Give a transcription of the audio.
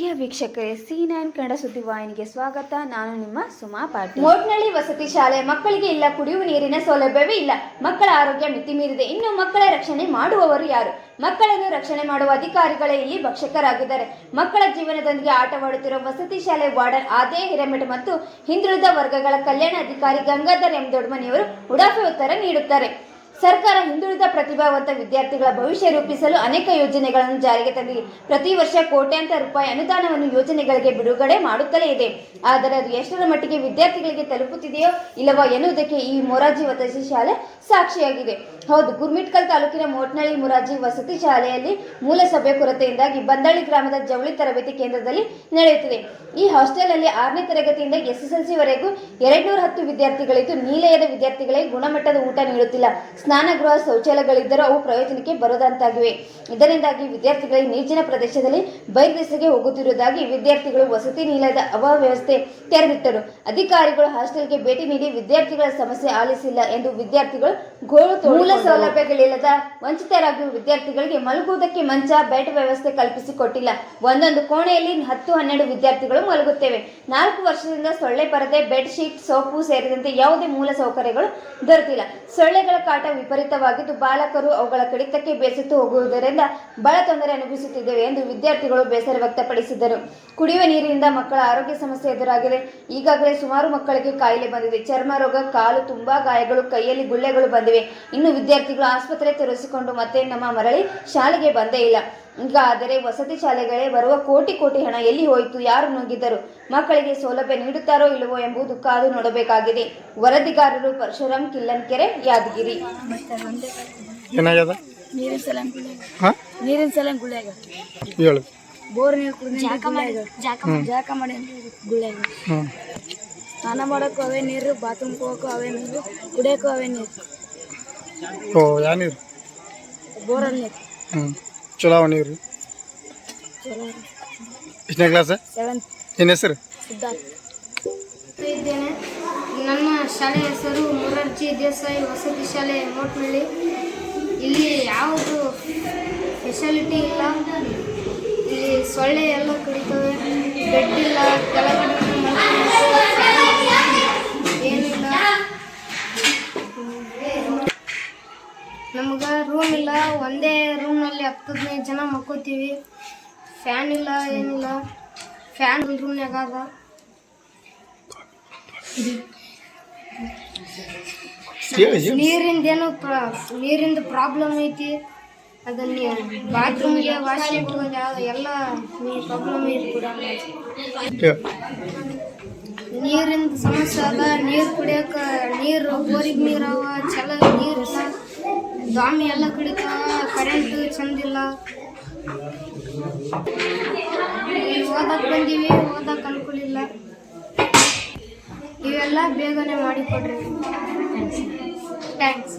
ಪ್ರಿಯ ವೀಕ್ಷಕರೇ, C9 ಕನ್ನಡ ಸುದ್ದಿವಾಹಿನಿಗೆ ಸ್ವಾಗತ. ನಾನು ನಿಮ್ಮ ಸುಮಾ ಪಾಟೀಲ್. ಮೋಟ್ನಳ್ಳಿ ವಸತಿ ಶಾಲೆ ಮಕ್ಕಳಿಗೆ ಇಲ್ಲ ಕುಡಿಯುವ ನೀರಿನ ಸೌಲಭ್ಯವೇ ಇಲ್ಲ. ಮಕ್ಕಳ ಆರೋಗ್ಯ ಮಿತಿ ಮೀರಿದೆ. ಇನ್ನು ಮಕ್ಕಳ ರಕ್ಷಣೆ ಮಾಡುವವರು ಯಾರು? ಮಕ್ಕಳನ್ನು ರಕ್ಷಣೆ ಮಾಡುವ ಅಧಿಕಾರಿಗಳೇ ಇಲ್ಲಿ ಭಕ್ಷಕರಾಗಿದ್ದಾರೆ. ಮಕ್ಕಳ ಜೀವನದೊಂದಿಗೆ ಆಟವಾಡುತ್ತಿರುವ ವಸತಿ ಶಾಲೆ ವಾರ್ಡನ್ ಆದೇ ಹಿರೇಮಠ ಮತ್ತು ಹಿಂದುಳಿದ ವರ್ಗಗಳ ಕಲ್ಯಾಣ ಅಧಿಕಾರಿ ಗಂಗಾಧರ್ ಎಂ ದೊಡ್ಮನಿಯವರು ಉಡಾಫೆ ಉತ್ತರ ನೀಡುತ್ತಾರೆ. ಸರ್ಕಾರ ಹಿಂದುಳಿದ ಪ್ರತಿಭಾವಂತ ವಿದ್ಯಾರ್ಥಿಗಳ ಭವಿಷ್ಯ ರೂಪಿಸಲು ಅನೇಕ ಯೋಜನೆಗಳನ್ನು ಜಾರಿಗೆ ತಂದಿದೆ. ಪ್ರತಿ ವರ್ಷ ಕೋಟ್ಯಾಂತರ ರೂಪಾಯಿ ಅನುದಾನವನ್ನು ಯೋಜನೆಗಳಿಗೆ ಬಿಡುಗಡೆ ಮಾಡುತ್ತಲೇ ಇದೆ. ಆದರೆ ಅದು ಎಷ್ಟರ ಮಟ್ಟಿಗೆ ವಿದ್ಯಾರ್ಥಿಗಳಿಗೆ ತಲುಪುತ್ತಿದೆಯೋ ಇಲ್ಲವೋ ಎನ್ನುವುದಕ್ಕೆ ಈ ಮೊರಾರ್ಜಿ ವಸತಿ ಶಾಲೆ ಸಾಕ್ಷಿಯಾಗಿದೆ. ಹೌದು, ಗುರ್ಮಿಟ್ಕಲ್ ತಾಲೂಕಿನ ಮೋಟ್ನಳ್ಳಿ ಮೊರಾರ್ಜಿ ವಸತಿ ಶಾಲೆಯಲ್ಲಿ ಮೂಲಸಭೆ ಕೊರತೆಯಿಂದಾಗಿ ಬಂದಳ್ಳಿ ಗ್ರಾಮದ ಜವಳಿ ತರಬೇತಿ ಕೇಂದ್ರದಲ್ಲಿ ನಡೆಯುತ್ತಿದೆ. ಈ ಹಾಸ್ಟೆಲ್ ಅಲ್ಲಿ 6ನೇ ತರಗತಿಯಿಂದ SSLC ವರೆಗೂ 210 ವಿದ್ಯಾರ್ಥಿಗಳಿದ್ದು, ನಿಲಯದ ವಿದ್ಯಾರ್ಥಿಗಳಿಗೆ ಗುಣಮಟ್ಟದ ಊಟ ನೀಡುತ್ತಿಲ್ಲ. ಸ್ನಾನಗೃಹ ಶೌಚಾಲಯಗಳಿದ್ದರೂ ಅವು ಪ್ರಯೋಜನಕ್ಕೆ ಬರದಂತಾಗಿವೆ. ಇದರಿಂದಾಗಿ ವಿದ್ಯಾರ್ಥಿಗಳಿಗೆ ನಿರ್ಜನ ಪ್ರದೇಶದಲ್ಲಿ ಬೈಲ್ದೆಸೆಗೆ ಹೋಗುತ್ತಿರುವುದಾಗಿ ವಿದ್ಯಾರ್ಥಿಗಳು ವಸತಿ ನಿಲಯದ ಅವ್ಯವಸ್ಥೆ ತೆರೆದಿಟ್ಟರು. ಅಧಿಕಾರಿಗಳು ಹಾಸ್ಟೆಲ್ಗೆ ಭೇಟಿ ನೀಡಿ ವಿದ್ಯಾರ್ಥಿಗಳ ಸಮಸ್ಯೆ ಆಲಿಸಿಲ್ಲ ಎಂದು ವಿದ್ಯಾರ್ಥಿಗಳು ಗೋಳು ಮೂಲ ಸೌಲಭ್ಯಗಳಿಲ್ಲದ ವಂಚಿತರಾಗಿರುವ ವಿದ್ಯಾರ್ಥಿಗಳಿಗೆ ಮಲಗುವುದಕ್ಕೆ ಮಂಚ, ಬೆಡ್ ವ್ಯವಸ್ಥೆ ಕಲ್ಪಿಸಿಕೊಟ್ಟಿಲ್ಲ. ಒಂದೊಂದು ಕೋಣೆಯಲ್ಲಿ 10-12 ವಿದ್ಯಾರ್ಥಿಗಳು ಮಲಗುತ್ತೇವೆ. 4 ವರ್ಷದಿಂದ ಸೊಳ್ಳೆ ಪರದೆ, ಬೆಡ್ ಶೀಟ್, ಸೋಪು ಸೇರಿದಂತೆ ಯಾವುದೇ ಮೂಲ ಸೌಕರ್ಯಗಳು ದೊರೆತಿಲ್ಲ. ಸೊಳ್ಳೆಗಳ ಕಾಟ ವಿಪರೀತವಾಗಿದ್ದು ಬಾಲಕರು ಅವುಗಳ ಕಡಿತಕ್ಕೆ ಬೇಸತ್ತು ಹೋಗುವುದರಿಂದ ಬಹಳ ತೊಂದರೆ ಅನುಭವಿಸುತ್ತಿದ್ದೇವೆ ಎಂದು ವಿದ್ಯಾರ್ಥಿಗಳು ಬೇಸರ ವ್ಯಕ್ತಪಡಿಸಿದರು. ಕುಡಿಯುವ ನೀರಿನಿಂದ ಮಕ್ಕಳ ಆರೋಗ್ಯ ಸಮಸ್ಯೆ ಎದುರಾಗಿದೆ. ಈಗಾಗಲೇ ಸುಮಾರು ಮಕ್ಕಳಿಗೆ ಕಾಯಿಲೆ ಬಂದಿದೆ. ಚರ್ಮ ರೋಗ, ಕಾಲು ತುಂಬಾ ಗಾಯಗಳು, ಕೈಯಲ್ಲಿ ಗುಳ್ಳೆಗಳು ಬಂದಿವೆ. ಇನ್ನು ವಿದ್ಯಾರ್ಥಿಗಳು ಆಸ್ಪತ್ರೆ ತೋರಿಸಿಕೊಂಡು ಮತ್ತೆ ನಮ್ಮ ಮರಳಿ ಶಾಲೆಗೆ ಬಂದೇ ಇಲ್ಲ. ಈಗ ಆದರೆ ವಸತಿ ಶಾಲೆಗಳೇ ಬರುವ ಕೋಟಿ ಹಣ ಎಲ್ಲಿ ಹೋಯಿತು? ಯಾರು ನುಂಗಿದ್ದರು? ಮಕ್ಕಳಿಗೆ ಸೌಲಭ್ಯ ನೀಡುತ್ತಾರೋ ಇಲ್ಲವೋ ಎಂಬುದು ಕಾದು ನೋಡಬೇಕಾಗಿದೆ. ವರದಿಗಾರರು ಪರಶುರಾಮ್ ಕಿಲ್ಲನ್ಕೆರೆ, ಯಾದಗಿರಿ. ಬೋರ್ ನೀರು ಸ್ನಾನ ಮಾಡೋಕ್ಕೂ ಅವೇ ನೀರು, ಬಾತ್ರೂಮ್ ಹೋಗೋಕ್ಕೂ ಅವೇ ನೀರು, ಕುಡಿಯೋಕ್ಕೂ ಅವೇ ನೀರು. ಬೋರಲ್ಲಿ ನೀರು ಚಲೋ ನೀರು. ಎಷ್ಟನೇ ಕ್ಲಾಸ್? 7th. ಏನು ಹೆಸರು? ಸಿದ್ಧಾರ್ಥ. ಇದ್ದೇನೆ. ನನ್ನ ಶಾಲೆ ಹೆಸರು ಮೊರಾರ್ಜಿ ದೇಸಾಯಿ ವಸತಿ ಶಾಲೆ ಮೋಟ್ನಳ್ಳಿ. ಇಲ್ಲಿ ಯಾವುದು ಫೆಸಿಲಿಟಿ ಇಲ್ಲ. ಇಲ್ಲಿ ಸೊಳ್ಳೆ ಎಲ್ಲ ಕಡಿತವೆ. ಬೆಡ್ ಇಲ್ಲ, ಕೆಳಗಡೆ ಏನಿಲ್ಲ. ನಮ್ಗೆ ರೂಮ್ ಇಲ್ಲ. ಒಂದೇ ರೂಮ್ನಲ್ಲಿ 10-15 ಜನ ಮಕ್ಕೋತೀವಿ. ಫ್ಯಾನ್ ಇಲ್ಲ, ಏನಿಲ್ಲ. ಫ್ಯಾನ್ ರೂಮ್ನಾಗ ಅದ. ನೀರಿಂದು ಪ್ರಾಬ್ಲಮ್ ಐತಿ. ಅದನ್ನ ಬಾತ್ರೂಮ್ಗೆ, ವಾಶ್ರೂಮ್ಗೆ ಎಲ್ಲ ಪ್ರಾಬ್ಲಮ್ ಐತಿ. ನೀರಿಂದು ಸಮಸ್ಯೆ ಅದ. ನೀರು ಕುಡಿಯೋಕೆ ನೀರು ಬೋರಿಗೆ ನೀರು ಅವ, ಚಲೋ ನೀರಿಲ್ಲ. ದಾಮಿ ಎಲ್ಲ ಕಡಿತಾವ. ಕರೆಂಟ್ ಚಂದಿಲ್ಲ. ಓದಕ್ಕೆ ಬಂದೀವಿ, ಓದಕ್ಕೆ ಅನುಕೂಲ ಇಲ್ಲ. ಇವೆಲ್ಲ ಬೇಗನೆ ಮಾಡಿಕೊಡ್ರಿ. ಥ್ಯಾಂಕ್ಸ್.